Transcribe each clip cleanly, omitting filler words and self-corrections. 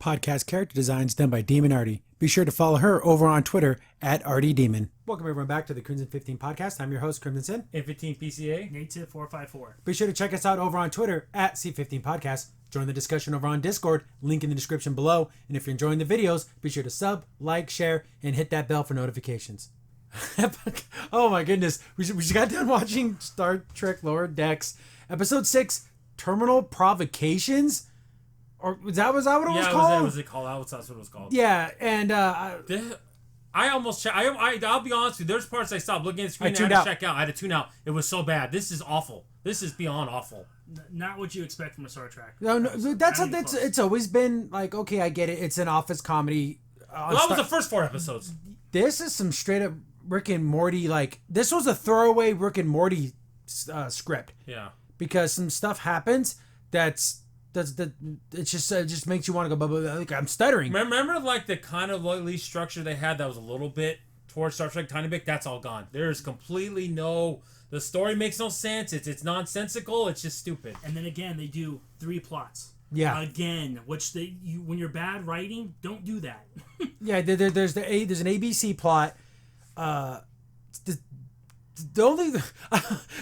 podcast character designs done by Demon Artie. Be sure to follow her over on Twitter at ArtieDemon. Welcome everyone back to the Crimson 15 podcast. I'm your host, Crimson Sin. N15 PCA. Native 454. Be sure to check us out over on Twitter at C15 Podcast. Join the discussion over on Discord, link in the description below. And if you're enjoying the videos, be sure to sub, like, share, and hit that bell for notifications. Oh my goodness. We just got done watching Star Trek Lower Decks, Episode 6, Terminal Provocations? Or was that what it was called? Yeah, was it called? That's what it was called. Yeah, and I almost checked. I'll be honest with you. There's parts I stopped looking at the screen and I had to check out. I had to tune out. It was so bad. This is awful. This is beyond awful. Not what you expect from a Star Trek. No, it's always been like, okay, I get it. It's an office comedy. That was the first 4 episodes. This is some straight up Rick and Morty. Like, this was a throwaway Rick and Morty script. Yeah. Because some stuff happens it just makes you want to go, like, I'm stuttering. Remember like the kind of at least structure they had that was a little bit towards Star Trek, tiny bit? That's all gone. There's completely no. The story makes no sense. It's nonsensical. It's just stupid. And then again, they do 3 plots. Yeah. Again, which when you're bad writing, don't do that. Yeah. There's an ABC plot. The only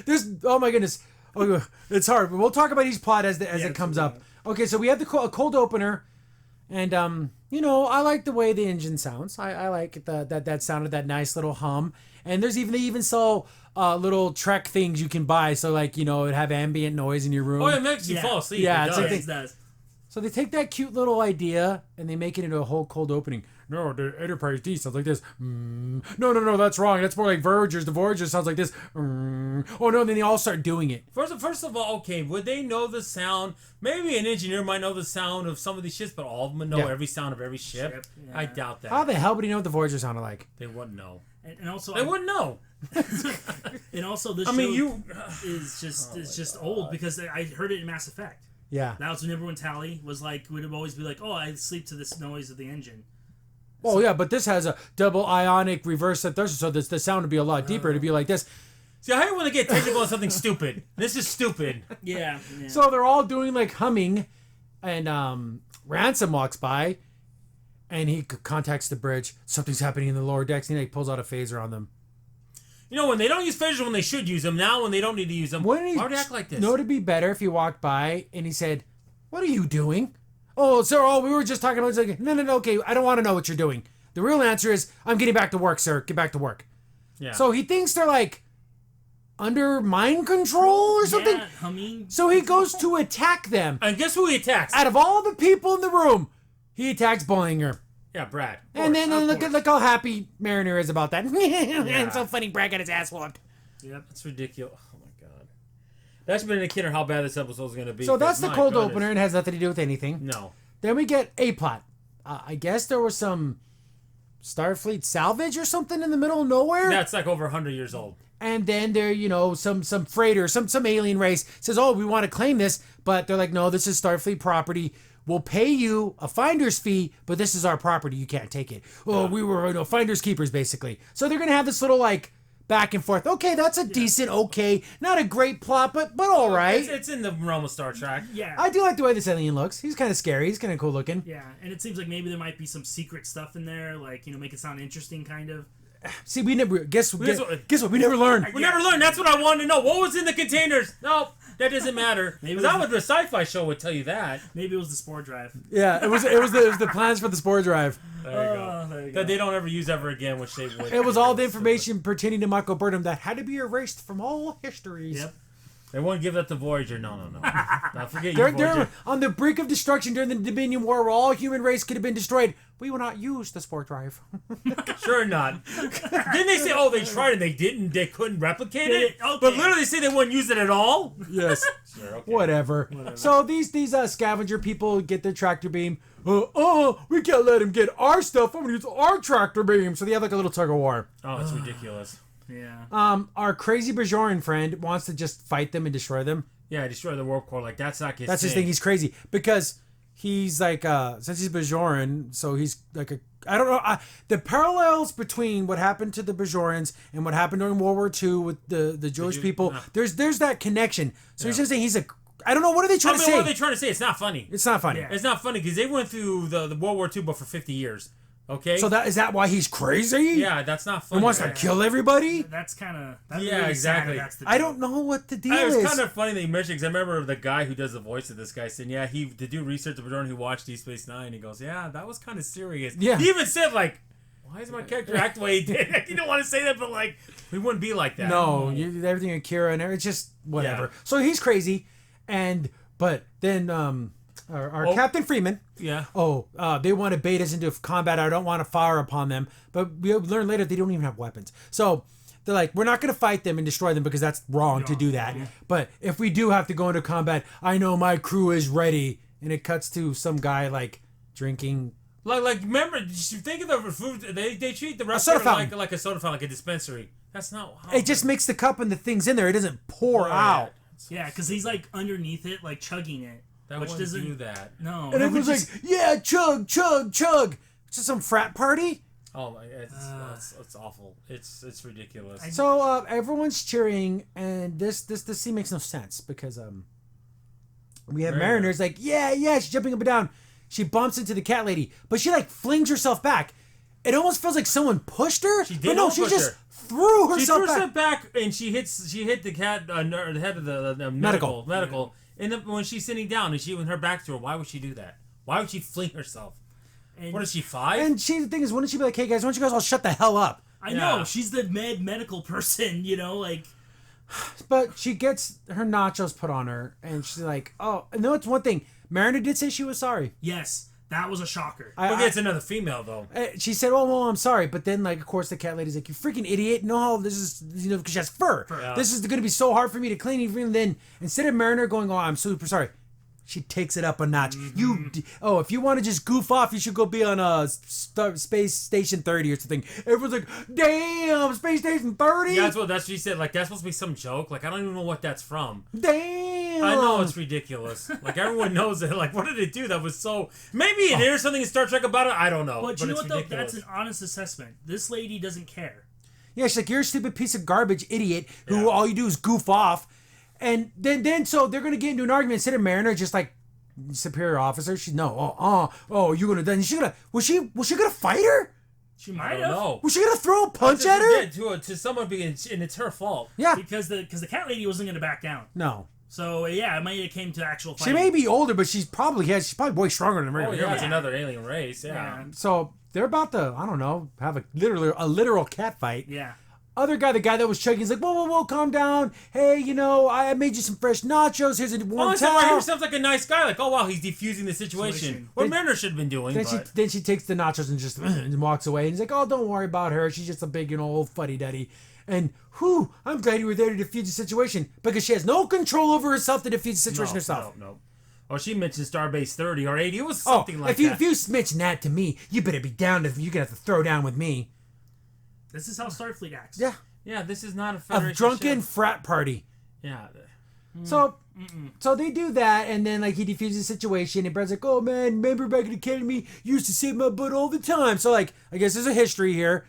there's oh my goodness. Oh, it's hard, but we'll talk about each plot as it comes up. Okay, so we have a cold opener, and I like the way the engine sounds. I like that sound of that nice little hum. And they even sell little Trek things you can buy, so like it have ambient noise in your room. Oh, it makes you fall asleep. Yeah, it does. So they take that cute little idea and they make it into a whole cold opening. No, the Enterprise D sounds like this. No, that's wrong. That's more like Voyager's. The Voyager sounds like this. Oh no, and then they all start doing it. First of all, okay, would they know the sound? Maybe an engineer might know the sound of some of these ships, but all of them would know every sound of every ship. Yeah. I doubt that. How the hell would he know what the Voyager sounded like? They wouldn't know. And also, they wouldn't know. And also, this show is just old because I heard it in Mass Effect. Yeah. That was when everyone would always be like, oh, I sleep to this noise of the engine. Oh, yeah, but this has a double ionic reverse synthesis, so the sound would be a lot deeper. It'd be like this. See, I hate when they get technical on something stupid. This is stupid. Yeah. So they're all doing like humming, and Ransom walks by, and he contacts the bridge. Something's happening in the lower decks, and he pulls out a phaser on them. When they don't use phasers when they should use them, now when they don't need to use them, why do they act like this? It'd be better if he walked by and he said, "What are you doing?" "Oh, sir, we were just talking about..." It's like, no, okay, I don't want to know what you're doing. The real answer is, I'm getting back to work, sir. Get back to work. Yeah. So he thinks they're like under mind control or something. Yeah, humming. So he goes to attack them. And guess who he attacks? Out of all the people in the room, he attacks Bollinger. Yeah, Brad. And then look how happy Mariner is about that. And so funny, Brad got his ass whooped. Yep, that's ridiculous. Oh my god. That's been an indicator how bad this episode is going to be. So that's the cold opener and has nothing to do with anything. No. Then we get a plot. I guess there was some Starfleet salvage or something in the middle of nowhere. That's like over 100 years old. And then there, some freighter, some alien race says, "Oh, we want to claim this," but they're like, "No, this is Starfleet property. We'll pay you a finder's fee, but this is our property. You can't take it." Oh, we were finders keepers, basically. So they're gonna have this little back and forth. Okay, that's a decent, not a great plot, but all right. It's in the realm of Star Trek. Yeah. I do like the way this alien looks. He's kind of scary. He's kind of cool looking. Yeah, and it seems like maybe there might be some secret stuff in there, make it sound interesting, kind of. See, we never guess what? We never learned. We never learned. That's what I wanted to know. What was in the containers? Nope, that doesn't matter. Maybe that was the sci-fi show would tell you that. Maybe it was the spore drive. Yeah, it was the plans for the spore drive. There you go. That they don't ever use ever again, which they would. It was all the information pertaining to Michael Burnham that had to be erased from all histories. Yep. They won't give that to Voyager. No. Now forget Voyager. They're on the brink of destruction during the Dominion War, where all human race could have been destroyed. We will not use the spore drive. Sure not. Didn't they say, they tried and they didn't? They couldn't replicate it? Okay. But literally they say they wouldn't use it at all? Yes. Sure, okay. Whatever. So these scavenger people get their tractor beam. We can't let him get our stuff. I'm going to use our tractor beam. So they have like a little tug of war. Oh, it's ridiculous. Yeah. Our crazy Bajoran friend wants to just fight them and destroy them. Yeah, destroy the warp core. That's not his thing. That's his thing. He's crazy because he's like, since he's Bajoran, so he's like I don't know. The parallels between what happened to the Bajorans and what happened during World War II with the Jewish people, there's that connection. So he's just saying he's I don't know. What are they trying to say? What are they trying to say? It's not funny. It's not funny. Yeah. It's not funny because they went through the World War II, but for 50 years. Okay. So is that why he's crazy? Yeah, that's not funny. He wants to kill everybody. That's kind of yeah, exactly. I don't know what the deal is. It was kind of funny that you mentioned because I remember the guy who does the voice of this guy saying, "Yeah, he to do research of Jordan who watched Deep Space Nine." He goes, "Yeah, that was kind of serious." Yeah. He even said like, "Why does my character act the way he did?" He didn't want to say that, but like, we wouldn't be like that. No, everything Akira and it's just whatever. Yeah. So he's crazy, but then our Captain Freeman. Yeah. They want to bait us into combat. I don't want to fire upon them. But we learn later they don't even have weapons. So they're like, we're not going to fight them and destroy them because that's wrong to do that. Yeah. But if we do have to go into combat, I know my crew is ready. And it cuts to some guy like drinking. Like remember, you think of the food. They treat the restaurant like a soda fountain, like a dispensary. That's not how it just makes the cup and the things in there. It doesn't pour out. Yeah, because he's like underneath it, like chugging it. Which doesn't do that. No. And everyone's like, yeah, chug, chug, chug. It's just some frat party. Oh my! It's awful. It's ridiculous. So everyone's cheering, and this scene makes no sense because we have Mariner's like, yeah, she's jumping up and down. She bumps into the cat lady, but she like flings herself back. It almost feels like someone pushed her. She did. She just threw herself back. She threw herself back, and she hit the cat, the head of the medical. Yeah. And then when she's sitting down and she with her back to her, why would she do that? Why would she fling herself? And what is she, 5? And the thing is, wouldn't she be like, hey guys, why don't you guys all shut the hell up? I know, she's the medical person, like. But she gets her nachos put on her, and she's like, oh, no, it's one thing. Mariner did say she was sorry. Yes, that was a shocker. It's another female, though. She said, well, I'm sorry. But then, like, of course, the cat lady's like, you freaking idiot. No, this is, because she has fur. Yeah. This is going to be so hard for me to clean. And then, instead of Mariner going, oh, I'm super sorry, she takes it up a notch. Mm-hmm. If you want to just goof off, you should go be on Space Station 30 or something. Everyone's like, damn, Space Station 30? Yeah, that's what she said. Like, that's supposed to be some joke. Like, I don't even know what that's from. Damn. I know, it's ridiculous. Like, everyone knows it. Like, what did it do that was so... Maybe there's something in Star Trek about it. I don't know. But you know what, though? That's an honest assessment. This lady doesn't care. Yeah, she's like, you're a stupid piece of garbage idiot who all you do is goof off. And then so they're gonna get into an argument instead of Mariner just like superior officer. She's you're gonna then was she gonna fight her? She might have. No. Was she gonna throw a punch at her? Yeah, to someone and it's her fault. Yeah, because the cat lady wasn't gonna back down. No. So yeah, it might have came to actual fighting. She may be older, but she's probably way stronger than Mariner. Oh yeah, it's another alien race. Yeah. So they're about to have a literal cat fight. Yeah. Other guy, the guy that was chugging, he's like, whoa, calm down. Hey, I made you some fresh nachos. Here's a warm towel. Right here sounds like a nice guy. Like, oh, wow, he's defusing the situation. What Mariner should have been doing. Then she takes the nachos and just and walks away. And he's like, oh, don't worry about her. She's just a big, old fuddy-duddy. And, I'm glad you were there to defuse the situation. Because she has no control over herself to defuse the situation herself. No. Or she mentioned Starbase 30 or 80. It was something like that. If you mention that to me, you better be down. You're going to have to throw down with me. This is how Starfleet acts. Yeah. Yeah, this is not a Federation a drunken ship. frat party. Yeah. So they do that, and then like he defuses the situation, and Brad's like, "Oh man, remember back at the academy, you used to save my butt all the time." So like, I guess there's a history here,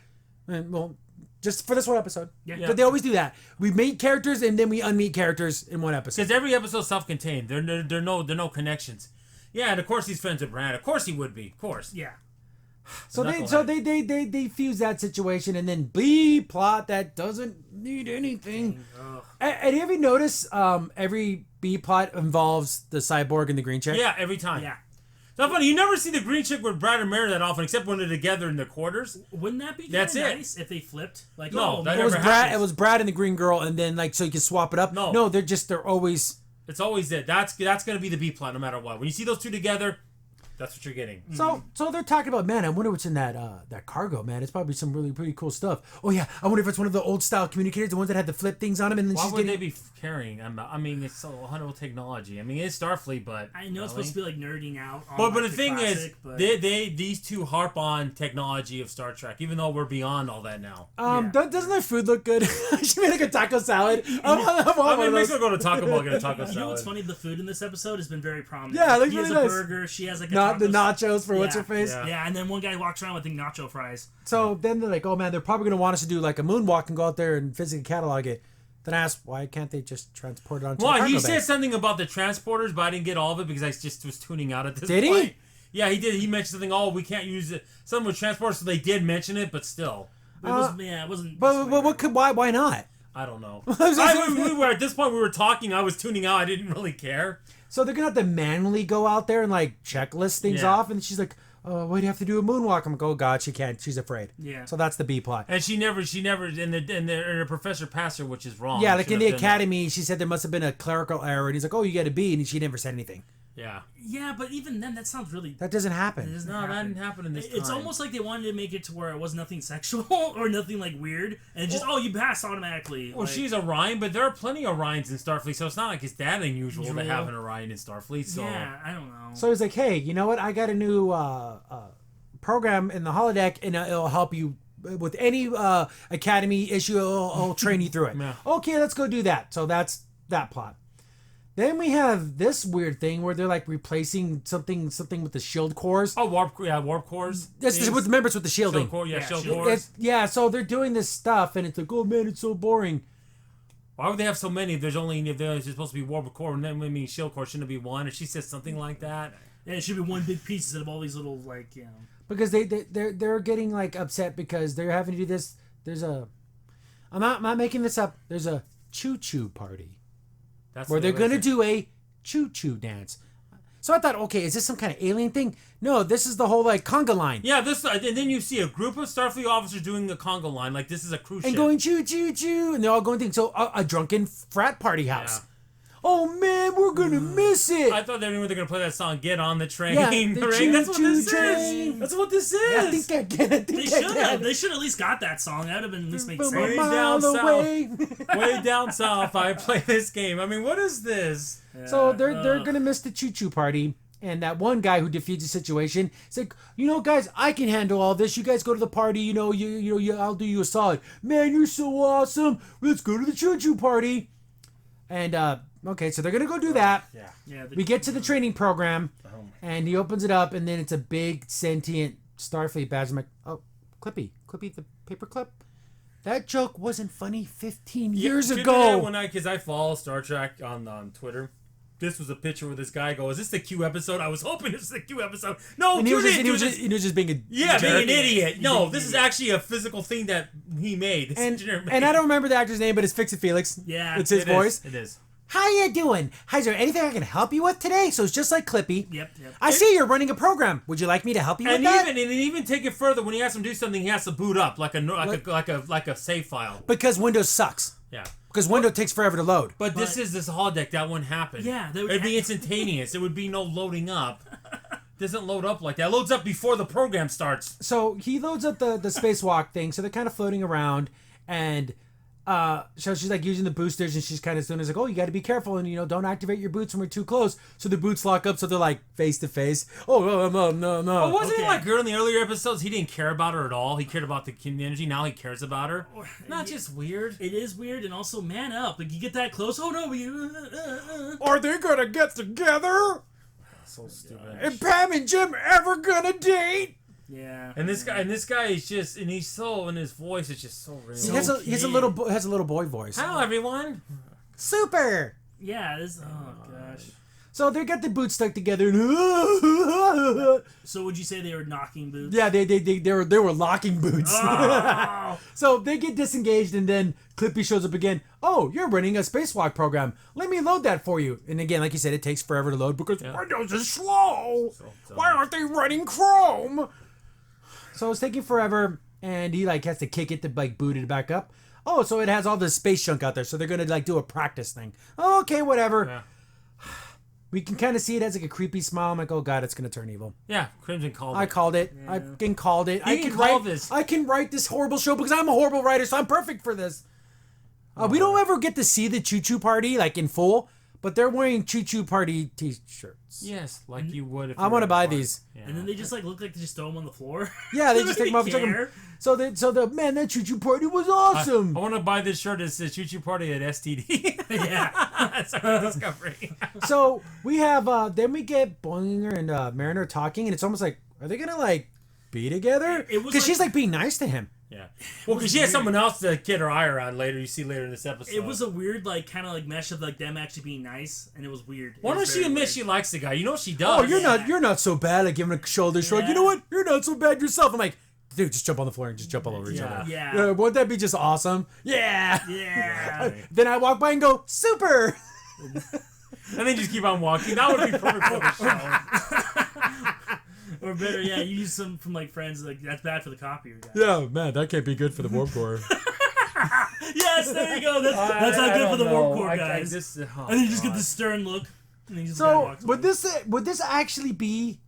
and well, just for this one episode. Yeah. But they always do that. We meet characters and then we unmeet characters in one episode. Because every episode is self-contained. There are no connections. Yeah, and of course he's friends with Brad. Of course he would be. Of course. Yeah. So they fuse that situation, and then B plot that doesn't need anything. And have you noticed every B plot involves the cyborg and the green chick? Yeah, every time. Yeah. It's not funny. You never see the green chick with Brad and Mary that often, except when they're together in their quarters. Wouldn't that be nice if they flipped? Like, no, that it was Brad. It was Brad and the green girl, and then like so you can swap it up. No, they're always. It's always it. That's gonna be the B plot no matter what. When you see those two together. That's what you're getting. So they're talking about, man, I wonder what's in that cargo, man. It's probably some really pretty cool stuff. Oh yeah, I wonder if it's one of the old style communicators, the ones that had the flip things on them. And then why would they be carrying? I mean, it's so old technology. I mean, it's Starfleet, but I know it's supposed to be like nerding out. But the thing is, these two harp on technology of Star Trek, even though we're beyond all that now. Doesn't their food look good? She made like a taco salad. It makes me go to Taco Bell get a taco salad. You know what's funny? The food in this episode has been very prominent. Yeah, it looks he really has nice. a burger. She has like a the nachos for what's her face. Yeah, and then one guy walks around with the nacho fries. So then they're like, oh man, they're probably gonna want us to do like a moonwalk and go out there and physically catalog it. Then I asked, why can't they just transport it onto the Well, cargo he bay? said something about the transporters, but I didn't get all of it because I just was tuning out at this Did point. he? Yeah, he did. He mentioned something. Oh, we can't use it. Something with transporters, so they did mention it, but still. It wasn't. But what could why not? I don't know. We were at this point. We were talking. I was tuning out. I didn't really care. So they're gonna have to manually go out there and like checklist things off. And she's like, "Oh, why do you have to do a moonwalk?" I'm like, "Oh God, she can't. She's afraid." Yeah. So that's the B plot. And she never. And the professor passed her, which is wrong. Yeah, like in the academy, she said there must have been a clerical error, and he's like, "Oh, you got a B," and she never said anything. Yeah. Yeah, but even then, that sounds really. That doesn't happen. That didn't happen in this time. It's almost like they wanted to make it to where it was nothing sexual or nothing like weird, and just you pass automatically. Well, she's Orion, but there are plenty of Orions in Starfleet, so it's not like it's that unusual to have an Orion in Starfleet. So yeah, I don't know. So he's like, "Hey, you know what? I got a new program in the holodeck, and it'll help you with any academy issue. I'll train you through it." Yeah. Okay, let's go do that. So that's that plot. Then we have this weird thing where they're like replacing something with the shield cores. Oh, warp cores. This is with members with the shielding. Shield cores. So they're doing this stuff, and it's like, oh man, it's so boring. Why would they have so many if there's supposed to be warp core and then shield core shouldn't it be one? Or she says something like that. Yeah, it should be one big piece instead of all these little Because they're getting like upset because they're having to do this. I'm not making this up. There's a choo-choo party. Where they're going to do a choo-choo dance. So I thought, okay, is this some kind of alien thing? No, this is the whole, like, conga line. Yeah, and then you see a group of Starfleet officers doing the conga line, like this is a cruise ship. And going choo-choo-choo, and they're all going things. So a drunken frat party house. Yeah. Oh, man, we're going to miss it. I thought they were going to play that song, Get on the Train. Yeah, That's what this is. That's what this is. Yeah, I think I get it. They should at least got that song. That would have been at least make sense. Way down south. Way down south, I play this game. I mean, what is this? Yeah, so they're going to miss the choo-choo party. And that one guy who defeats the situation, he's like, you know, guys, I can handle all this. You guys go to the party. You know, I'll do you a solid. Man, you're so awesome. Let's go to the choo-choo party. And okay, so they're gonna go do that. Yeah. We get to the training program, and he opens it up, and then it's a big sentient Starfleet badge. I'm like, oh, Clippy, the paperclip. That joke wasn't funny 15 years ago. Because I follow Star Trek on Twitter. This was a picture where this guy goes, "Is this the Q episode?" I was hoping this is the Q episode. No, and he was just being being an idiot. No, this is actually a physical thing that he made. And I don't remember the actor's name, but it's Fix It Felix. Yeah, it's his voice. It is. How you doing? Is there anything I can help you with today? So it's just like Clippy. Yep. I see you're running a program. Would you like me to help you with that? And even take it further. When he has him do something, he has to boot up like a save file. Because Windows sucks. Yeah. Because Windows takes forever to load. But this holodeck. That wouldn't happen. Yeah. It'd be instantaneous. There would be no loading up. It doesn't load up like that. It loads up before the program starts. So he loads up the spacewalk thing. So they're kind of floating around, and so she's like using the boosters, and she's kind of doing like, oh, you got to be careful, and don't activate your boots when we're too close. So the boots lock up, so they're like face to face. Oh no. But wasn't it like her in the earlier episodes? He didn't care about her at all. He cared about the energy. Now he cares about her. Not just weird. It is weird, and also man up. Like you get that close. Oh no, Are they gonna get together? So stupid. And Pam and Jim ever gonna date? Yeah. And this guy is just, and he's so, and his voice is just so real. He has a little boy voice. Hello, everyone. Super. Yeah. Oh gosh. So they got the boots stuck together. So would you say they were knocking boots? Yeah, they were locking boots. Oh. So they get disengaged, and then Clippy shows up again. Oh, you're running a spacewalk program. Let me load that for you. And again, like you said, it takes forever to load because Windows is slow. Why aren't they running Chrome? So it's taking forever, and he has to kick it to boot it back up. Oh, so it has all this space junk out there, so they're gonna do a practice thing. Oh, okay, whatever. Yeah. We can kind of see it has a creepy smile. I'm like, oh god, it's gonna turn evil. Yeah, Crimson called it. I called it. Yeah. I fucking called it. I can write this horrible show because I'm a horrible writer, so I'm perfect for this. We don't ever get to see the Choo Choo Party in full, but they're wearing Choo Choo Party t-shirts. Yes, like you would if I want to buy these. Yeah. And then they just look like they just throw them on the floor. Yeah, they just take them off and chuck them. So that Choo Choo Party was awesome. I want to buy this shirt that says Choo Choo Party at STD. Yeah, that's our discovery. So we have then we get Boinger and Mariner talking, and it's almost like, are they gonna be together? Because she's being nice to him. Yeah. Well, because she has someone else to kid her eye around later. You see later in this episode. It was a weird, like, kind of like mesh of like them actually being nice, and it was weird. Why don't she admit she likes the guy? You know she does. Oh, you're not so bad at giving a shoulder shrug. You know what? You're not so bad yourself. I'm like, dude, just jump on the floor and just jump all over each other. Yeah. Wouldn't that be just awesome? Yeah. Yeah. Then I walk by and go, super. And then just keep on walking. That would be perfect for the show. Or better, you use some from like friends. Like that's bad for the copier guy. Yeah, man, that can't be good for the warp core. Yes, there you go. That's not good for the warp core guys. And then you just get this stern look. And he just So would this actually be?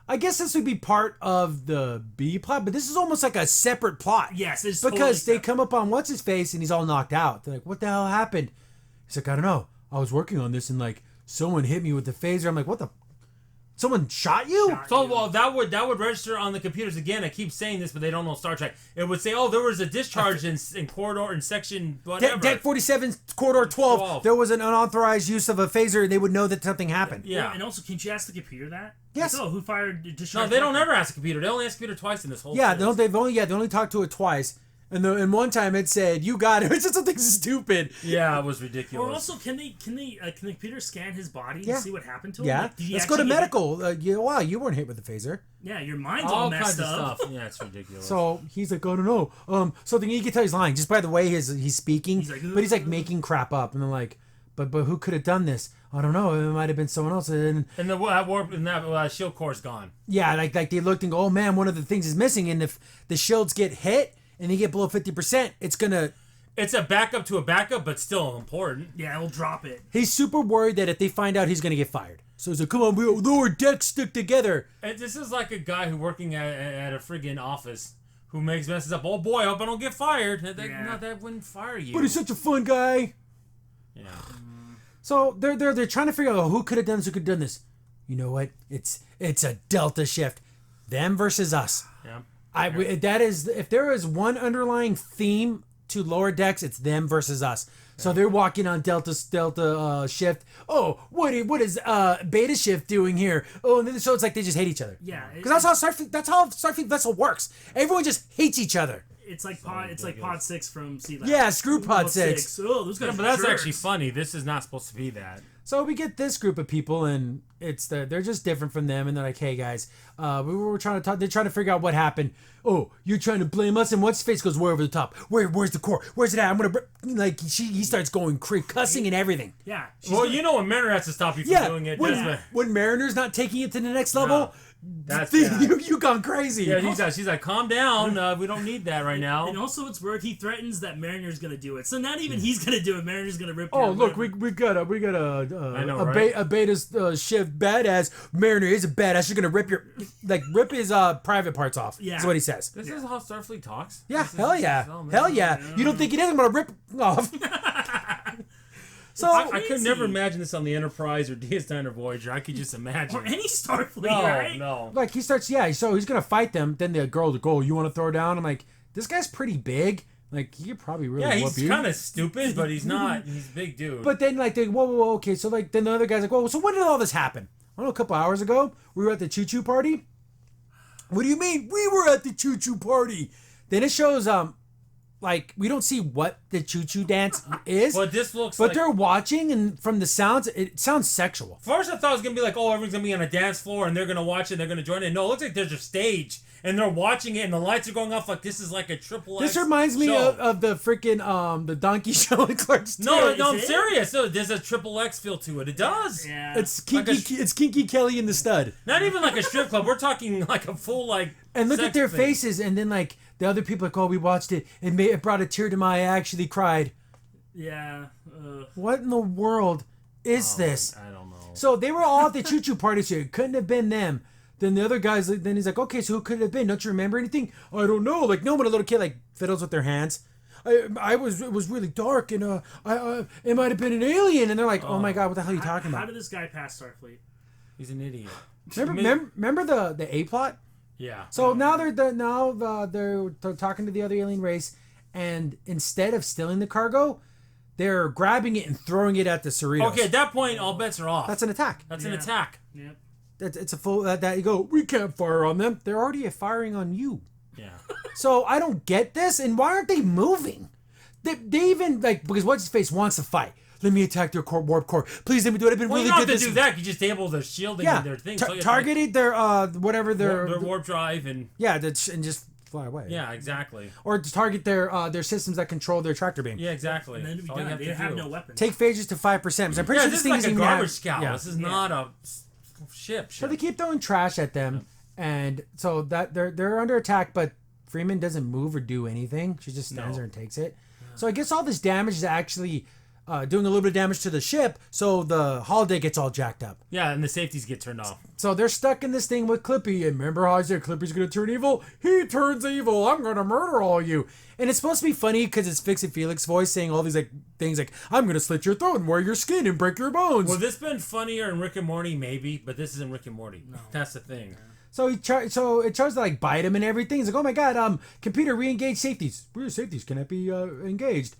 I guess this would be part of the B plot, but this is almost like a separate plot. Yes, it's because totally they come up on what's his face and he's all knocked out. They're like, "What the hell happened?" He's like, "I don't know. I was working on this and like someone hit me with the phaser." I'm like, "What the? Someone shot you?" Well, that would register on the computers again. I keep saying this, but they don't know Star Trek. It would say, "Oh, there was a discharge in corridor in section whatever." Deck 47, corridor 12. There was an unauthorized use of a phaser. They would know that something happened. Yeah. And also, can't you ask the computer that? Yes. Like, who fired discharge? No, they don't ever ask the computer. They only ask the computer twice in this whole. Yeah, series. they only talked to it twice. And one time it said, "You got it." It's just something stupid. Yeah, it was ridiculous. Or also, can the computer scan his body Yeah. and see what happened to him? Yeah, Like, let's go to medical. Wow, you weren't hit with the phaser. Yeah, your mind's all messed kinds up. of stuff. Yeah, it's ridiculous. So he's like, "I don't know." So then you can tell he's lying just by the way he's speaking. He's like making crap up, and they're like, "But who could have done this? I don't know. It might have been someone else." And the warp and that shield core's gone. Yeah, like they looked and go, "Oh man, one of the things is missing." And if the shields get hit and they get below 50%, it's gonna. It's a backup to a backup, but still important. Yeah, it'll drop it. He's super worried that if they find out, he's gonna get fired. So he's like, "Come on, we lower decks stick together." And this is like a guy who working at a friggin' office who messes up. Oh boy, I hope I don't get fired. No, that wouldn't fire you. But he's such a fun guy. Yeah. So they're trying to figure out who could have done this, who could have done this. You know what? It's a delta shift, them versus us. Yeah. That is, if there is one underlying theme to lower decks, it's them versus us. So they're walking on delta shift. Oh, what is beta shift doing here? Oh, and then so it's like they just hate each other. Yeah, because that's how Starfleet vessel works. Everyone just hates each other. It's like Pod 6 from Sea Lab. Yeah, screw Pod 6. Oh, those guys. But that's actually funny. This is not supposed to be that. So we get this group of people, and they're just different from them, and they're like, "Hey guys, we were trying to talk." They're trying to figure out what happened. "Oh, you're trying to blame us?" And what's his face goes way over the top. Where's the core? Where's it at? I'm gonna he starts going cussing and everything. Yeah. Well, you know when Mariner has to stop you from doing it. When Mariner's not taking it to the next level. No. That's you gone crazy. Yeah, she's like, calm down. We don't need that right now. And also, it's where he threatens that Mariner's gonna do it. So not even he's gonna do it. Mariner's gonna rip. Oh, look, we got a beta shift badass. Mariner is a badass. She's gonna rip rip his private parts off. Yeah, that's what he says. This is how Starfleet talks. Yeah, hell yeah. You don't think it is? I'm gonna rip off. So I could never imagine this on the Enterprise or DS9 or Voyager. I could just imagine. Or any Starfleet, right? No. Like he starts, so he's gonna fight them. Then the girl will go, "You want to throw down?" I'm like, this guy's pretty big. Like he could probably really whoop you. He's kind of stupid, but he's not. He's a big dude. But then like whoa, okay. So like then the other guy's like, "Whoa, so when did all this happen?" I don't know, a couple hours ago. We were at the choo-choo party. What do you mean? We were at the choo-choo party. Then it shows like we don't see what the choo-choo dance is. But this looks but they're watching, and from the sounds, it sounds sexual. First I thought it was gonna be like, oh, everyone's gonna be on a dance floor and they're gonna watch it and they're gonna join it. No, it looks like there's a stage and they're watching it and the lights are going off like this is like a triple X. This reminds me of the freaking the donkey show in Clerks 2. No, I'm serious. No, there's a triple X feel to it. It does. Yeah. It's Kinky Kelly and the Stud. Not even like a strip club. We're talking like a full like. And look at their faces, and then like the other people like, "Oh, we watched it. It brought a tear to my eye. I actually cried." Yeah. What in the world is this? I don't know. So they were all at the choo-choo party, so it couldn't have been them. Then the other guys, then he's like, "Okay, so who could it have been? Don't you remember anything?" "I don't know." Like, no, but a little kid like fiddles with their hands. It was really dark, and it might have been an alien. And they're like, "Oh my god, what the hell are you talking about?" How did this guy pass Starfleet? He's an idiot. Remember the A plot? Yeah. So now they're talking to the other alien race, and instead of stealing the cargo, they're grabbing it and throwing it at the Cerritos. Okay, at that point, all bets are off. That's an attack. That's an attack. Yep. It's a full that you go. We can't fire on them. They're already firing on you. Yeah. So I don't get this, and why aren't they moving? They even, like, because What's-His-Face wants to fight. Let me attack their warp core. Please let me do it. I've been really good. You don't have to do that. You just disable their shielding and their things. Targeted their, whatever their warp drive and... Yeah, and just fly away. Yeah, exactly. Or to target their systems that control their tractor beam. Yeah, exactly. And then they have no weapons. Take phages to 5%. I'm pretty sure this thing is like a garbage scow. Yeah. This is not a ship. So they keep throwing trash at them, and so that they're under attack, but Freeman doesn't move or do anything. She just stands there and takes it. So I guess all this damage is actually doing a little bit of damage to the ship, so the holodeck gets all jacked up. Yeah, and the safeties get turned off. So they're stuck in this thing with Clippy, and remember how I said Clippy's going to turn evil? He turns evil. I'm going to murder all you. And it's supposed to be funny because it's Fix It Felix voice saying all these like things like, I'm going to slit your throat and wear your skin and break your bones. Would this been funnier in Rick and Morty? Maybe, but this isn't Rick and Morty. No. That's the thing. So it tries to like bite him and everything. He's like, oh my god, computer re-engage safeties. Where safeties cannot be engaged.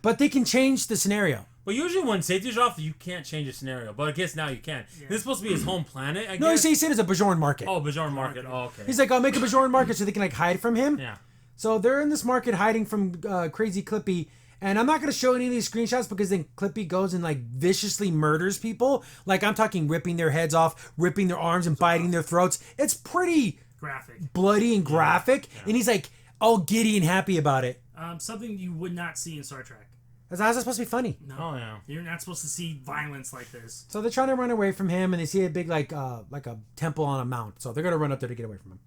But they can change the scenario. Well, usually when safeties are off, you can't change the scenario. But I guess now you can. Yeah. This is supposed to be his home planet, I guess. No, he said it's a Bajoran market. Oh, Bajoran market. Oh, okay. He's like, I'll make a Bajoran market so they can like hide from him. Yeah. So they're in this market hiding from crazy Clippy. And I'm not going to show any of these screenshots because then Clippy goes and like viciously murders people. Like I'm talking ripping their heads off, ripping their arms and biting their throats. It's pretty graphic, bloody and graphic. Yeah. And he's like all giddy and happy about it. Something you would not see in Star Trek. How's that supposed to be funny? No. Oh, yeah. You're not supposed to see violence like this. So they're trying to run away from him, and they see a big like a temple on a mount. So they're gonna run up there to get away from him.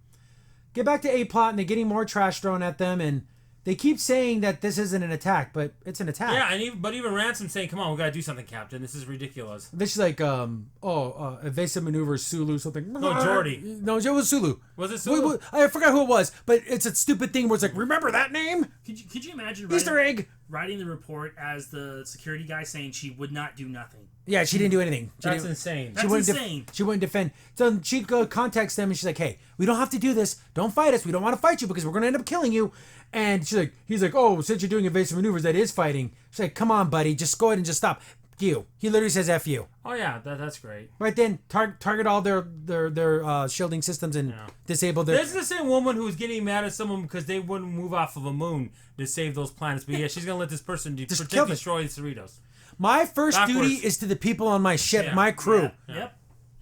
Get back to A-Plot, and they're getting more trash thrown at them, and they keep saying that this isn't an attack, but it's an attack. Yeah, and even Ransom saying, "Come on, we gotta do something, Captain. This is ridiculous." This is like evasive maneuvers, Sulu, something. No, Geordi. No, it was Sulu. Was it Sulu? I forgot who it was, but it's a stupid thing where it's like, remember that name? Could you imagine Easter egg writing the report as the security guy saying she would not do nothing? Yeah, she didn't do anything. That's insane. That's insane. She wouldn't defend. So she contacts them and she's like, hey, we don't have to do this. Don't fight us. We don't want to fight you because we're going to end up killing you. And he's like, oh, since you're doing evasive maneuvers, that is fighting. She's like, come on, buddy. Just go ahead and just stop. You. He literally says F you. Oh, yeah. That's great. Right then, target all their shielding systems and disable their... This is the same woman who was getting mad at someone because they wouldn't move off of a moon to save those planets. But yeah, she's going to let this person destroy the Cerritos. My first duty is to the people on my ship, my crew. Yeah.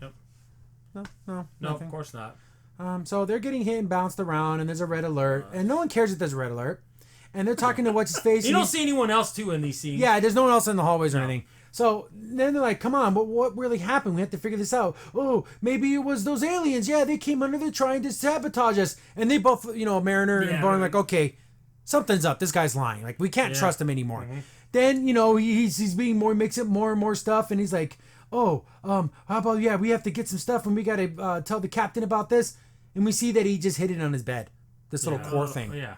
Yep. No, of course not. So they're getting hit and bounced around, and there's a red alert, and no one cares if there's a red alert. And they're talking to What's-His-Face. You don't see anyone else, too, in these scenes. Yeah, there's no one else in the hallways or anything. So then they're like, come on, but what really happened? We have to figure this out. Oh, maybe it was those aliens. Yeah, they came under there trying to sabotage us. And they both, Mariner and Bourne, like, okay, something's up. This guy's lying. Like, we can't trust him anymore. Mm-hmm. Then, he's being makes up more and more stuff, and he's like, oh, how about, we have to get some stuff, and we got to tell the captain about this. And we see that he just hid it on his bed. This little core thing. Yeah.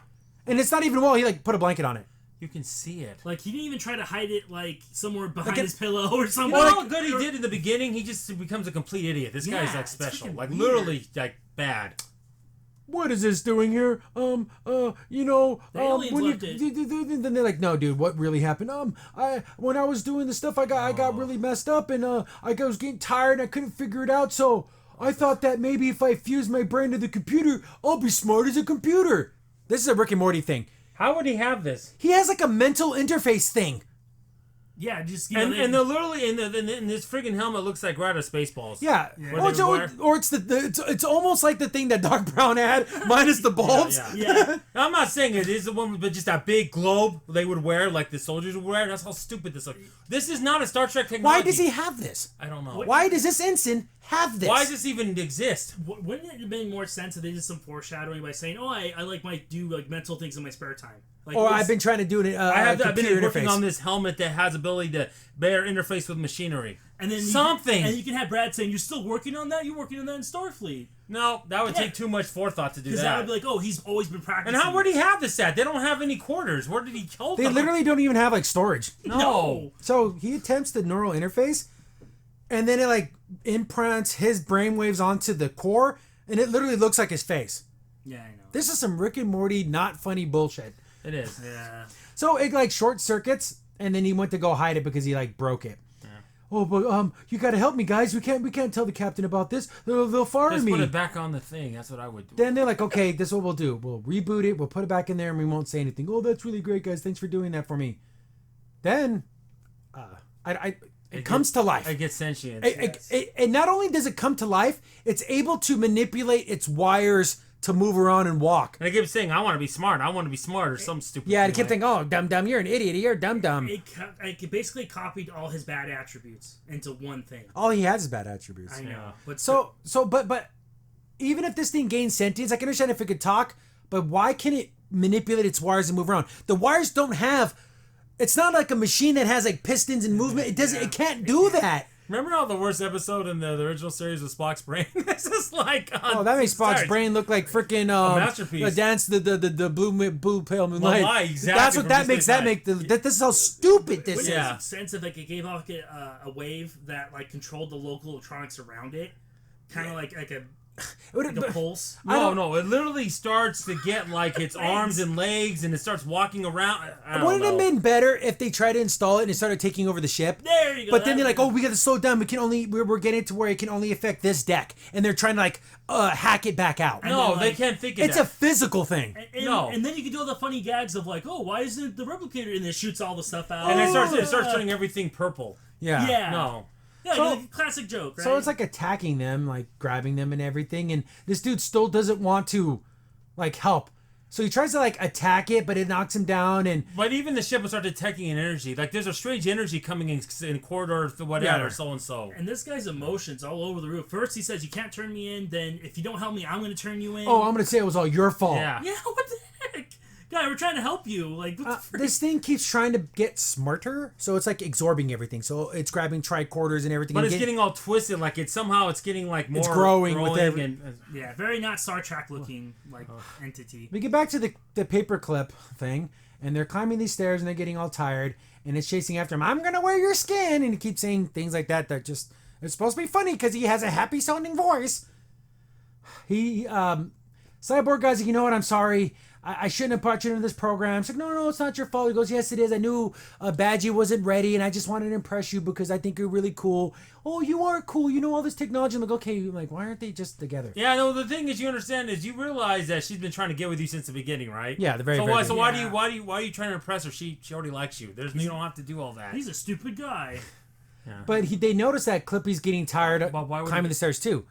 And it's not even he like put a blanket on it. You can see it. Like, he didn't even try to hide it, like, somewhere behind his pillow or something. You know how good he did in the beginning? He just becomes a complete idiot. This guy's, like, special. Like, literally, like, bad. What is this doing here? The aliens left it. Then they're like, no, dude, what really happened? When I was doing the stuff, I got really messed up, and I was getting tired, and I couldn't figure it out, so I thought that maybe if I fuse my brain to the computer, I'll be smart as a computer. This is a Rick and Morty thing. How would he have this? He has like a mental interface thing. Yeah, just and they're literally in this friggin' helmet looks like right out of Spaceballs. Yeah. Or it's almost like the thing that Doc Brown had, minus the bulbs. Yeah. I'm not saying it is the one, but just that big globe they would wear, like the soldiers would wear. That's how stupid this looks. This is not a Star Trek technology. Why does he have this? I don't know. Why does this ensign have this? Why does this even exist? Wouldn't it have made more sense if they did some foreshadowing by saying, "Oh, I might do like mental things in my spare time." Like, I've been trying to do it. I've been working on this helmet that has ability to better interface with machinery. And then and you can have Brad saying, "You're still working on that? You're working on that in Starfleet." No, that would take too much forethought to do that. Because that would be like, "Oh, he's always been practicing." And where did he have this at? They don't have any quarters. Where did he hold them? They literally don't even have like storage. No. So he attempts the neural interface, and then it like imprints his brainwaves onto the core, and it literally looks like his face. Yeah, I know. This is some Rick and Morty not funny bullshit. It is. Yeah. So it like short circuits, and then he went to go hide it because he like broke it. Yeah. oh, but you got to help me, guys. We can't tell the captain about this. They'll fire me. Just put it back on the thing. That's what I would do. Then they're like, okay, this is what we'll do. We'll reboot it. We'll put it back in there, and we won't say anything. Oh, that's really great, guys. Thanks for doing that for me. Then, it comes to life. It gets sentient. And not only does it come to life, it's able to manipulate its wires to move around and walk. And I kept saying, I want to be smart. I want to be smart or some stupid Yeah, thing. I kept thinking, oh, dumb, you're an idiot. You're dumb. It basically copied all his bad attributes into one thing. All he has is bad attributes. I know. Yeah. But even if this thing gains sentience, I can understand if it could talk, but why can it manipulate its wires and move around? The wires don't have... It's not like a machine that has like pistons and movement. It doesn't. It can't do that. Remember how the worst episode in the original series was Spock's brain? It's just like that makes Spock's brain look like freaking masterpiece. The blue pale moonlight. Exactly. That's what that makes. This is how stupid this is. Yeah. Sense of like it gave off a wave that like controlled the local electronics around it, kind of like a pulse. No, it literally starts to get like its arms and legs, and it starts walking around. Wouldn't it have been better if they tried to install it and it started taking over the ship? There you go. But then they're like, oh, we got to slow down. We're getting to where it can only affect this deck, and they're trying to like hack it back out. No, they can't think of it's a physical thing. And then you can do all the funny gags of like, oh, why isn't the replicator? And it shoots all the stuff out. And it starts turning everything purple. Yeah. No. Yeah, so, classic joke, right? So it's like attacking them, like grabbing them and everything, and this dude still doesn't want to, like, help. So he tries to, like, attack it, but it knocks him down, But even the ship will start detecting an energy. Like, there's a strange energy coming in corridor, whatever, so-and-so. And this guy's emotions all over the roof. First he says, you can't turn me in, then if you don't help me, I'm going to turn you in. Oh, I'm going to say it was all your fault. Yeah, what the heck? Guy, we're trying to help you. Like, this thing keeps trying to get smarter, so it's like absorbing everything. So it's grabbing tricorders and everything. But it's getting all twisted. Like somehow it's getting like more. It's growing with everything. Yeah, very not Star Trek looking like entity. We get back to the paperclip thing, and they're climbing these stairs and they're getting all tired, and it's chasing after him. I'm gonna wear your skin, and he keeps saying things like that. That just it's supposed to be funny because he has a happy sounding voice. Cyborg guy's like, you know what? I'm sorry. I shouldn't have brought you into this program. It's like, no, it's not your fault. He goes, yes, it is. I knew Badgie wasn't ready, and I just wanted to impress you because I think you're really cool. Oh, you are cool. You know all this technology. I'm like, okay, why aren't they just together? Yeah, no, the thing is, you understand is you realize that she's been trying to get with you since the beginning, right? Yeah, the very so beginning. So why are you trying to impress her? She already likes you. You don't have to do all that. He's a stupid guy. Yeah. But they notice that Clippy's getting tired of climbing the stairs too.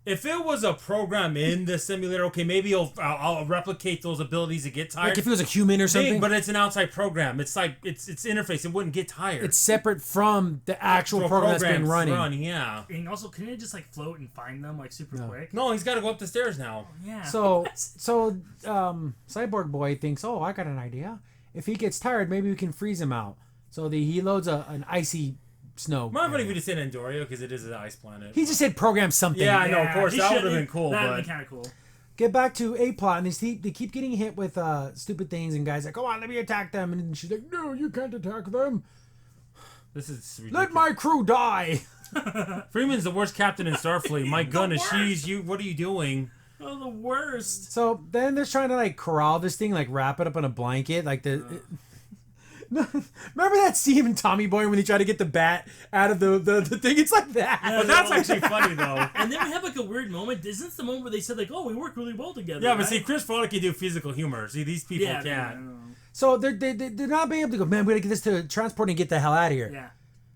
If it was a program in the simulator, okay, maybe I'll replicate those abilities to get tired. Like if it was a human or something. But it's an outside program. It's like it's interface. It wouldn't get tired. It's separate from the actual program that's been running. Yeah. And also, can it just like float and find them like super quick? No, he's got to go up the stairs now. Yeah. So Cyborg Boy thinks, oh, I got an idea. If he gets tired, maybe we can freeze him out. So he loads an icy snow. Might have even just said Andoria because it is an ice planet. He just said program something. Yeah, I know. Of course, that would have been cool. That would have been kind of cool. Get back to A plot, and they keep getting hit with stupid things, and guys like, "Come on, let me attack them," and she's like, "No, you can't attack them. This is ridiculous. Let my crew die." Freeman's the worst captain in Starfleet. My goodness, what are you doing? Oh, the worst. So then they're trying to like corral this thing, like wrap it up in a blanket, like remember that scene in Tommy Boy when he tried to get the bat out of the thing? It's like that. But that's actually funny, though. And then we have like a weird moment. Isn't this the moment where they said like, oh, we work really well together? Yeah, but see, Chris Farley can do physical humor. See, these people can't. So they're not being able to go, man, we gotta get this to transport and get the hell out of here. Yeah.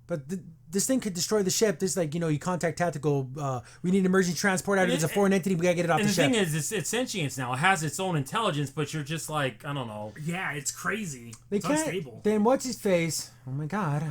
But this thing could destroy the ship. This you contact tactical. We need emergency transport out of it. It's a foreign entity. We gotta get it off the ship. And the thing is, it's sentient now. It has its own intelligence, but you're just like, I don't know. Yeah, it's crazy. It's unstable. Then what's his face? Oh my god.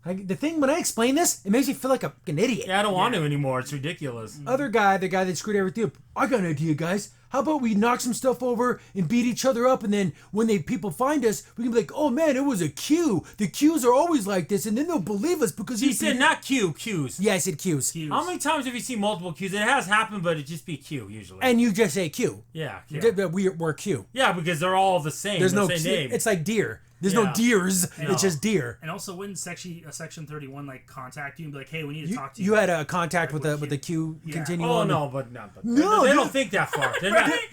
The thing when I explain this, it makes me feel like an idiot. Yeah, I don't want to anymore. It's ridiculous. Other guy, the guy that screwed everything up. I got an idea, guys. How about we knock some stuff over and beat each other up, and then when people find us, we can be like, "Oh man, it was a Q. The Qs are always like this," and then they'll believe us because he said not Q, Qs. Yeah, I said Qs. How many times have you seen multiple Qs? It has happened, but it just be Q usually. And you just say Q. Yeah. We're Q. Yeah, because they're all the same. There's no same name. It's like deer. There's no deers. No. It's just deer. And also, wouldn't Section 31 like contact you and be like, "Hey, we need to talk to you"? You had a contact with the Q continuum. Oh no, but they don't think that far.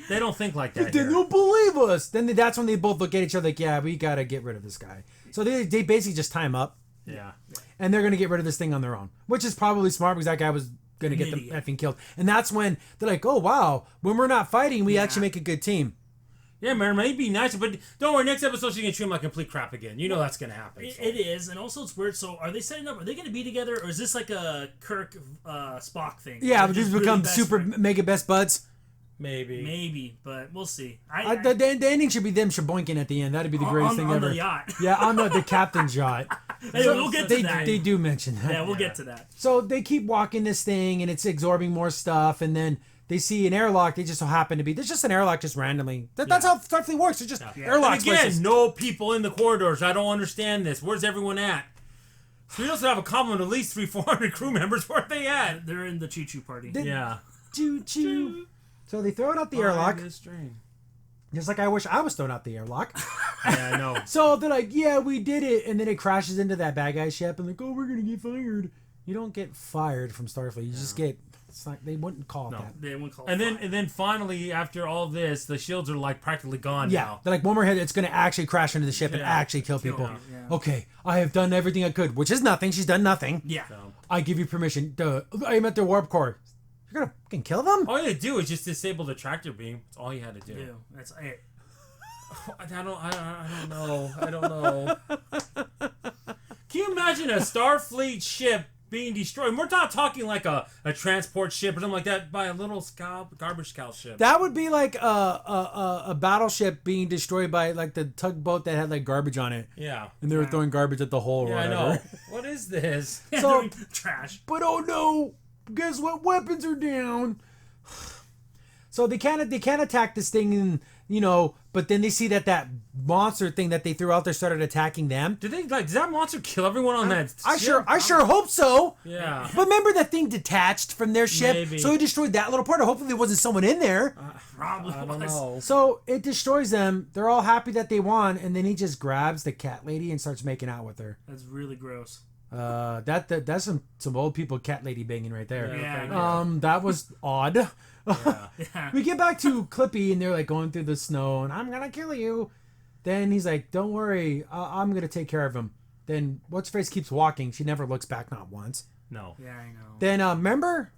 They don't think like that. Then they'll believe us. Then that's when they both look at each other like, "Yeah, we gotta get rid of this guy." So they basically just tie him up, Yeah. And they're going to get rid of this thing on their own, which is probably smart because that guy was going to get them effing killed. And that's when they're like, oh, wow, when we're not fighting, we actually make a good team. Yeah, man, it might be nice, but don't worry, next episode she's going to treat him like complete crap again. You know that's going to happen. It is, and also it's weird. So are they setting up, are they going to be together, or is this like a Kirk Spock thing? Yeah, these become super mega best buds. Maybe, but we'll see. The ending should be them shaboinking at the end. That'd be the greatest thing ever. On the yacht. Yeah, on the captain's yacht. We'll get to that. They do mention that. Yeah, we'll get to that. So they keep walking this thing, and it's absorbing more stuff, and then they see an airlock. They just so happen to be. There's just an airlock just randomly. That's how Starfleet works. It's just airlocks. And again, no people in the corridors. I don't understand this. Where's everyone at? So we also have a complement of at least 300-400 crew members. Where are they at? They're in the choo-choo party. Choo-choo. So they throw it out the airlock. Just like I wish I was thrown out the airlock. Yeah, I know. So they're like, yeah, we did it. And then it crashes into that bad guy ship. And like, oh, we're going to get fired. You don't get fired from Starfleet. You just get... It's like they wouldn't call it that. They wouldn't call it and then finally, after all this, the shields are like practically gone now. They're like, one more hit, it's going to actually crash into the ship and actually kill people. Okay, I have done everything I could, which is nothing. She's done nothing. Yeah. I give you permission. I'm at their warp core. You're going to fucking kill them? All you had to do is just disable the tractor beam. That's all you had to do. That's it. I don't know. Can you imagine a Starfleet ship being destroyed? And we're not talking like a transport ship or something like that by a little garbage cow ship. That would be like a battleship being destroyed by like the tugboat that had like garbage on it. Yeah. And they were throwing garbage at the hole or whatever. I know. What is this? So trash. But oh no, guess what? Weapons are down. So they can't attack this thing, and but then they see that monster thing that they threw out there started attacking them. Does that monster kill everyone on that ship? I sure hope so. Yeah. But remember that thing detached from their ship, Maybe. so he destroyed that little part. Hopefully there wasn't someone in there. Probably I don't know. So it destroys them. They're all happy that they won, and then he just grabs the cat lady and starts making out with her. That's really gross. That's some old people cat lady banging right there. Yeah. That was odd. Yeah. We get back to Clippy, and they're like going through the snow, and I'm gonna kill you. Then he's like, "Don't worry, I'm gonna take care of him." Then what's face keeps walking. She never looks back, not once. No. Yeah, I know. Then remember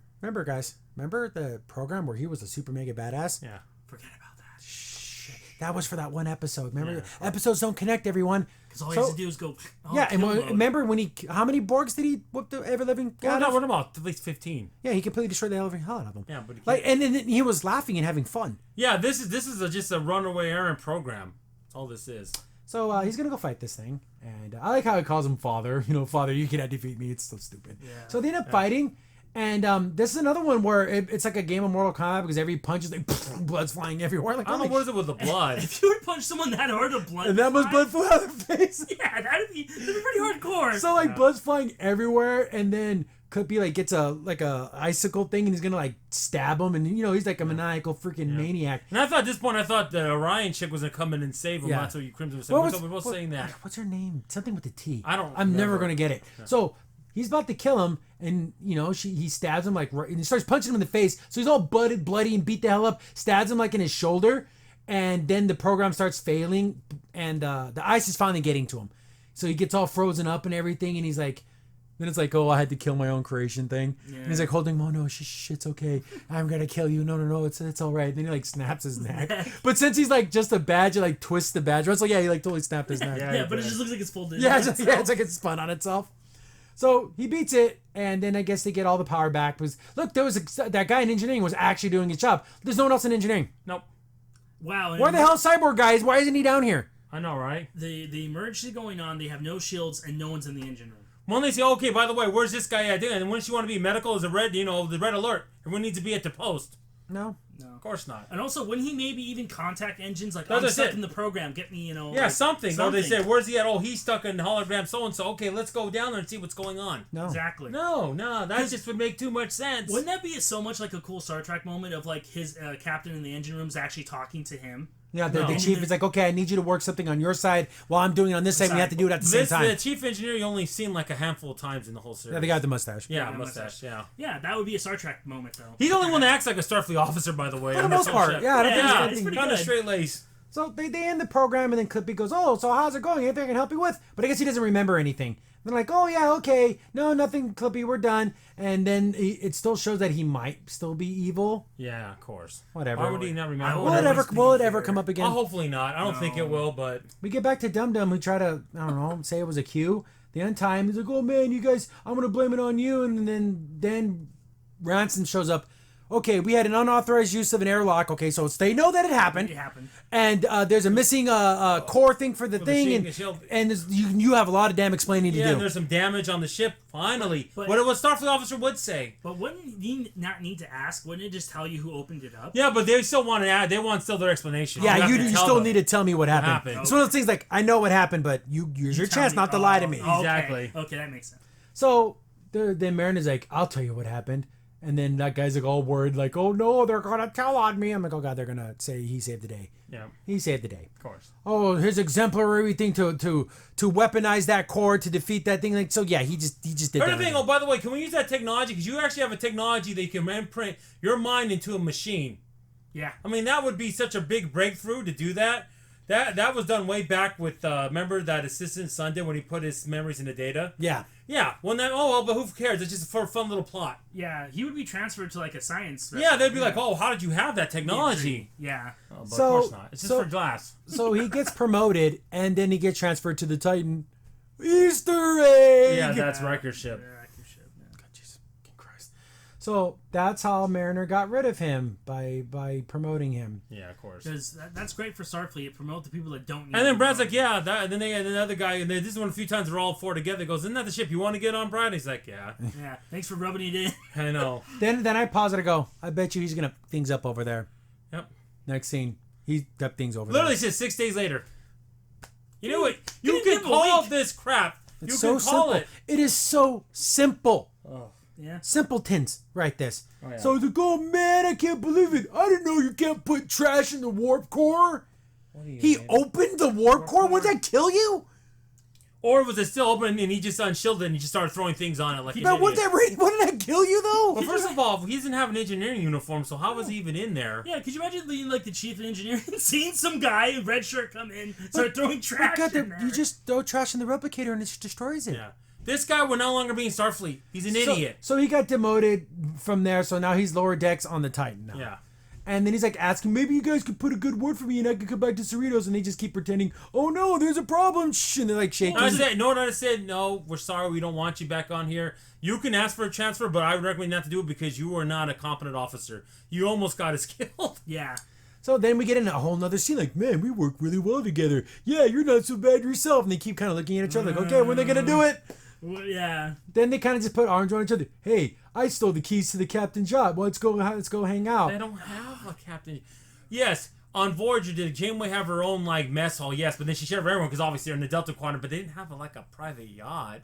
guys, remember the program where he was a super mega badass? Yeah. Forget about that. Shit. That was for that one episode. Remember, episodes don't connect, everyone. Because all he has to do is go. And remember when how many Borgs did he whoop the ever living? What about at least 15? Yeah, he completely destroyed the hell out of them. Yeah, but and then he was laughing and having fun. Yeah, this is just a runaway errand program. That's all this is. So he's gonna go fight this thing, and I like how he calls him father. Father, you cannot defeat me. It's so stupid. Yeah. So they end up fighting, and this is another one where it's like a game of Mortal Kombat because every punch is like blood's flying everywhere. Like, I don't know what is it with the blood. If you would punch someone that hard, the blood. And that much blood flew out of their face. Yeah, that'd be pretty hardcore. So blood's flying everywhere, and then Clippy gets a icicle thing, and he's gonna stab him, and he's like a maniacal freaking maniac. And at this point, I thought the Orion chick was gonna come in and save him. That's what you Crimson was saying. We're both saying that. What's her name? Something with the T. I'm never gonna get it. Yeah. So he's about to kill him, and he stabs him and he starts punching him in the face. So he's all bloody and beat the hell up. Stabs him in his shoulder, and then the program starts failing, and the ice is finally getting to him. So he gets all frozen up and everything, and he's like. Then it's like, oh, I had to kill my own creation thing. Yeah. And he's like holding him, oh, no, shit's okay. I'm going to kill you. No, it's all right. And then he snaps his neck. But since he's just a badge, he twists the badge. It's like, yeah, he totally snapped his neck. Yeah, but it just looks like it's folded. Yeah, it's like it's spun on itself. So he beats it, and then I guess they get all the power back. Because, look, there was that guy in engineering was actually doing his job. There's no one else in engineering. Nope. Wow. Where the hell is Cyborg guy? Why isn't he down here? I know, right? The emergency going on, they have no shields, and no one's in the engine room. When they say, okay, by the way, where's this guy at? And wouldn't you want to be medical as a red, the red alert? Everyone needs to be at the post. No. Of course not. And also, wouldn't he maybe even contact engines I'm stuck in the program, get me, Yeah, something. Or they say, where's he at? Oh, he's stuck in hologram so-and-so. Okay, let's go down there and see what's going on. No. Exactly. No, that just would make too much sense. Wouldn't that be so much like a cool Star Trek moment of his captain in the engine room's actually talking to him? Yeah, the chief is like, okay, I need you to work something on your side while I'm doing it on this side. We have to do it at the same time. The chief engineer you only seen a handful of times in the whole series. Yeah, the guy with the mustache. Yeah, mustache. Yeah. Yeah, that would be a Star Trek moment, though. He's the only one that acts like a Starfleet officer, by the way. For the most part. Yeah, I don't think it's kind of straight lace. So they end the program, and then Clippy goes, oh, so how's it going? Anything I can help you with? But I guess he doesn't remember anything. They're like, oh yeah, okay, no, nothing, Clippy, we're done. And then it still shows that he might still be evil. Yeah, of course. Whatever. Why would he not remember? Will it ever come up again? Hopefully not. I don't think it will, but... We get back to Dum Dum, who tried to, I don't know, say it was a cue. The untie him. He's like, oh man, you guys, I'm going to blame it on you. And then Ransom shows up. Okay, we had an unauthorized use of an airlock. Okay, so they know that it happened. And there's a missing core thing for the thing. And you have a lot of damn explaining to do. Yeah, and there's some damage on the ship, finally. What a Starfleet officer would say. But wouldn't you not need to ask? Wouldn't it just tell you who opened it up? Yeah, but they still want to add. They want still their explanation. Yeah, you still need to tell me what happened. It's one of those things like, I know what happened, but use your chance not to lie to me. Exactly. Okay, that makes sense. So then Mariner's like, I'll tell you what happened. And then that guy's like all worried, like, oh no, they're going to tell on me. I'm like, oh God, they're going to say he saved the day. Yeah. He saved the day. Of course. Oh, his exemplary thing to weaponize that core to defeat that thing. Like, so yeah, he just did that. Thing, by the way, can we use that technology? Because you actually have a technology that you can imprint your mind into a machine. Yeah. I mean, that would be such a big breakthrough to do that. That was done way back with, remember that assistant son did when he put his memories into data? Yeah. Yeah. But who cares? It's just for a fun little plot. Yeah, he would be transferred to like a science. Yeah, they'd be like, oh, how did you have that technology? Yeah. Oh, but of course not. It's just for glass. So he gets promoted, and then he gets transferred to the Titan. Easter egg! Yeah, that's Riker's ship. So that's how Mariner got rid of him, by promoting him. Yeah, of course. Because that's great for Starfleet. It promote the people that don't need. And then Brad's like, yeah. And then they had another guy, and this is one of the few times they're all four together. Goes, isn't that the ship you want to get on, Brad? And he's like, yeah. Yeah. Thanks for rubbing it in. I know. Then I pause it and go, I bet you he's gonna things up over there. Yep. Next scene, he got things over Literally there. said 6 days later. You know what? You can call this crap. It's you so can call simple. It is so simple. Oh. Yeah. Simpletons write this. Oh, yeah. So I was like, oh man, I can't believe it. I didn't know you can't put trash in the warp core. He opened the warp core? Would that kill you? Or was it still open and he just unshielded it and he just started throwing things on it like But wouldn't that kill you though? Well, first of all, he doesn't have an engineering uniform, so how was he even in there? Yeah, could you imagine being like the chief of engineering and seeing some guy in red shirt come in, start throwing trash in there? You just throw trash in the replicator and it just destroys it. Yeah. This guy would no longer be in Starfleet. He's an idiot. So he got demoted from there, so now he's lower decks on the Titan now. Yeah. And then he's like asking, maybe you guys could put a good word for me and I could come back to Cerritos. And they just keep pretending, oh no, there's a problem. Shh, and they're like shaking. I said, no, we're sorry, we don't want you back on here. You can ask for a transfer, but I would recommend not to do it because you are not a competent officer. You almost got us killed. Yeah. So then we get in a whole nother scene, like, man, we work really well together. Yeah, you're not so bad yourself. And they keep kind of looking at each other like, okay, when are they going to do it? Well, yeah. Then they kind of just put arms around each other. Hey, I stole the keys to the captain's yacht. Well, let's go hang out. They don't have a captain. Yes, on Voyager, did Janeway have her own like mess hall? Yes, but then she shared with everyone because obviously they're in the Delta Quadrant. But they didn't have a private yacht.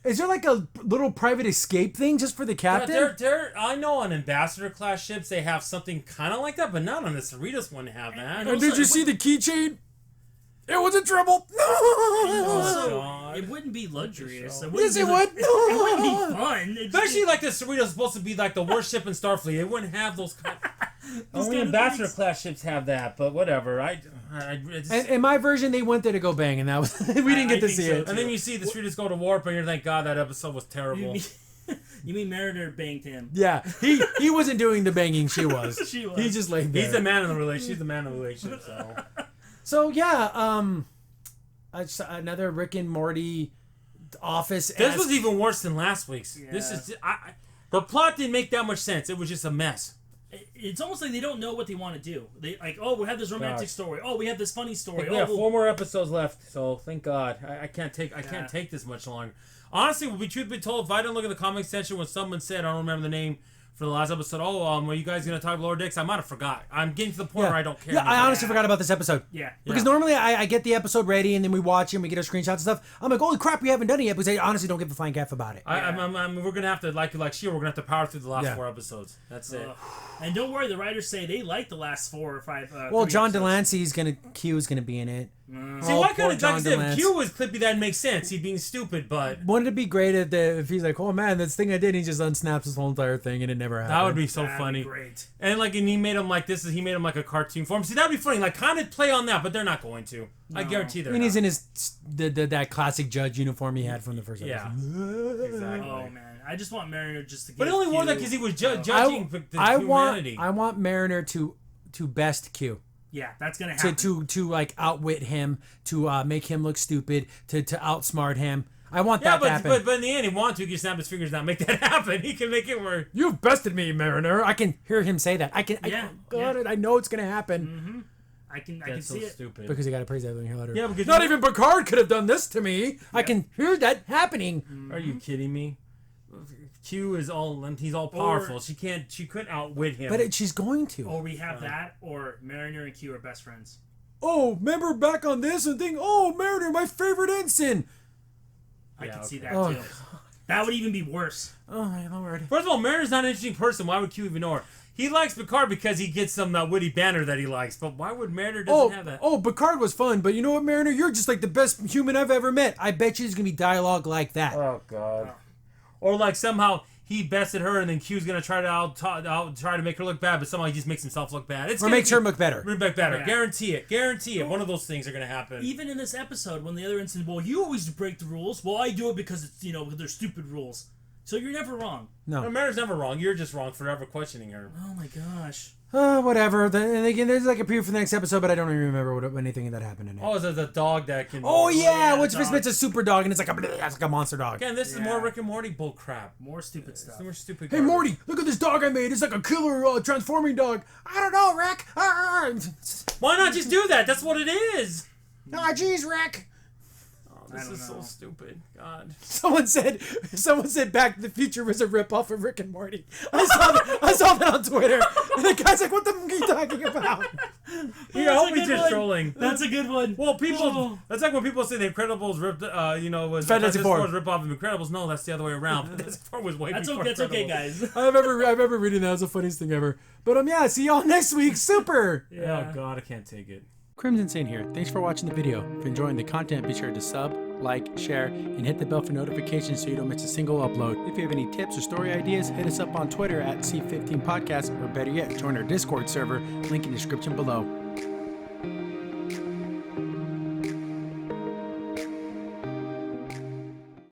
Is there like a little private escape thing just for the captain? I know on Ambassador class ships they have something kind of like that, but not on the Cerritos one. Have that. And did you see the keychain? It was a triple. Also, it wouldn't be luxurious. Yes, it would. It wouldn't be fun. Especially like the Cerritos is supposed to be like the worst ship in Starfleet. It wouldn't have those. Only Ambassador class ships have that, but whatever. In my version, they went there to go bang, and that was we didn't get to see it. And then you see the Cerritos go to warp, and you're thank God that episode was terrible. You mean Mariner banged him? Yeah, he wasn't doing the banging. She was. She was. He just laid there. He's the man in the relationship. She's the man in the relationship. So yeah, another Rick and Morty office. This was even worse than last week's. Yeah. This is the plot didn't make that much sense. It was just a mess. It's almost like they don't know what they want to do. They like, oh, we have this romantic story. Oh, we have this funny story. We have 4 more episodes left, so thank God. I can't take this much longer. Honestly, will be truth be told, if I didn't look at the comment section when someone said, I don't remember the name for the last episode, are you guys going to talk lower decks? I might have forgot. I'm getting to the point where I don't care. Yeah, I honestly forgot about this episode. Yeah. Because normally I get the episode ready and then we watch it and we get our screenshots and stuff. I'm like, holy crap, we haven't done it yet because I honestly don't give a flying F about it. We're going to have to, like we're going to have to power through the last 4 episodes. That's it. And don't worry, the writers say they like the last 4 or 5. Well, John Delancey's Q is going to be in it. See, why couldn't John DeLance. if Q was Clippy, that makes sense. He's being stupid, but Wouldn't it be great if he's like, oh man, this thing I did, he just unsnaps his whole entire thing and it never happened. that would be so That'd funny. be great. And he made him like this. He made him like a cartoon form. See, that'd be funny. Like kind of play on that, but they're not going to. I guarantee they're. I mean, he's not. in his that classic judge uniform he had from the first episode. Yeah, exactly. Oh man, I just want Mariner just to. But he only wore that because he was judging the humanity. I want Mariner to best Q. Yeah, that's gonna happen. To like outwit him, to make him look stupid, to outsmart him. I want that to happen. But in the end, he wants to. He can snap his fingers down, make that happen. He can make it work. You've bested me, Mariner. I can hear him say that. I know it's gonna happen. Mm-hmm. I can see it. Stupid. Because he got to praise that here later. Yeah, because not even Picard could have done this to me. Yeah. I can hear that happening. Are you kidding me? Q is he's all powerful. She couldn't outwit him. But she's going to. Or we have that, or Mariner and Q are best friends. Oh, remember back on this and think, oh, Mariner, my favorite ensign. I can see that too. That would even be worse. Oh my lord. First of all, Mariner's not an interesting person. Why would Q even know her? He likes Picard because he gets some witty banter that he likes. But why would Mariner doesn't have that? Oh, Picard was fun, but you know what, Mariner? You're just like the best human I've ever met. I bet you there's gonna be dialogue like that. Oh God. Or like somehow he bested her and then Q's gonna try to make her look bad, but somehow he just makes himself look bad. Or makes her look better. Look better. Yeah. Guarantee it. One of those things are gonna happen. Even in this episode, when the other instance, well, you always break the rules. Well, I do it because it's they're stupid rules. So you're never wrong. No, Mariner's never wrong. You're just wrong for ever questioning her. Oh my gosh. Whatever. And again, there's like a preview for the next episode, but I don't even remember anything that happened in it. Oh, there's a dog that can. Oh yeah, it's a super dog, and it's like a monster dog. Again, this is more Rick and Morty bull crap. More stupid stuff. More stupid. Hey garbage. Morty, look at this dog I made. It's like a killer transforming dog. I don't know, Rick. Why not just do that? That's what it is. Ah, jeez, Rick. This is so stupid. God. Someone said Back to the Future was a ripoff of Rick and Morty. I saw that on Twitter. And the guy's like, what the fuck are you talking about? Yeah, I hope he's just trolling. That's a good one. Well, that's like when people say The Incredibles ripped, was Fantastic Four was rip off of Incredibles. No, that's the other way around. Fantastic Four was way before That's okay, guys. I remember reading that. It was the funniest thing ever. But yeah, see y'all next week. Super. Yeah. Oh God, I can't take it. Crimson Saint here. Thanks for watching the video. If you're enjoying the content, be sure to sub, like, share, and hit the bell for notifications so you don't miss a single upload. If you have any tips or story ideas, hit us up on Twitter at C15Podcast, or better yet, join our Discord server, link in the description below.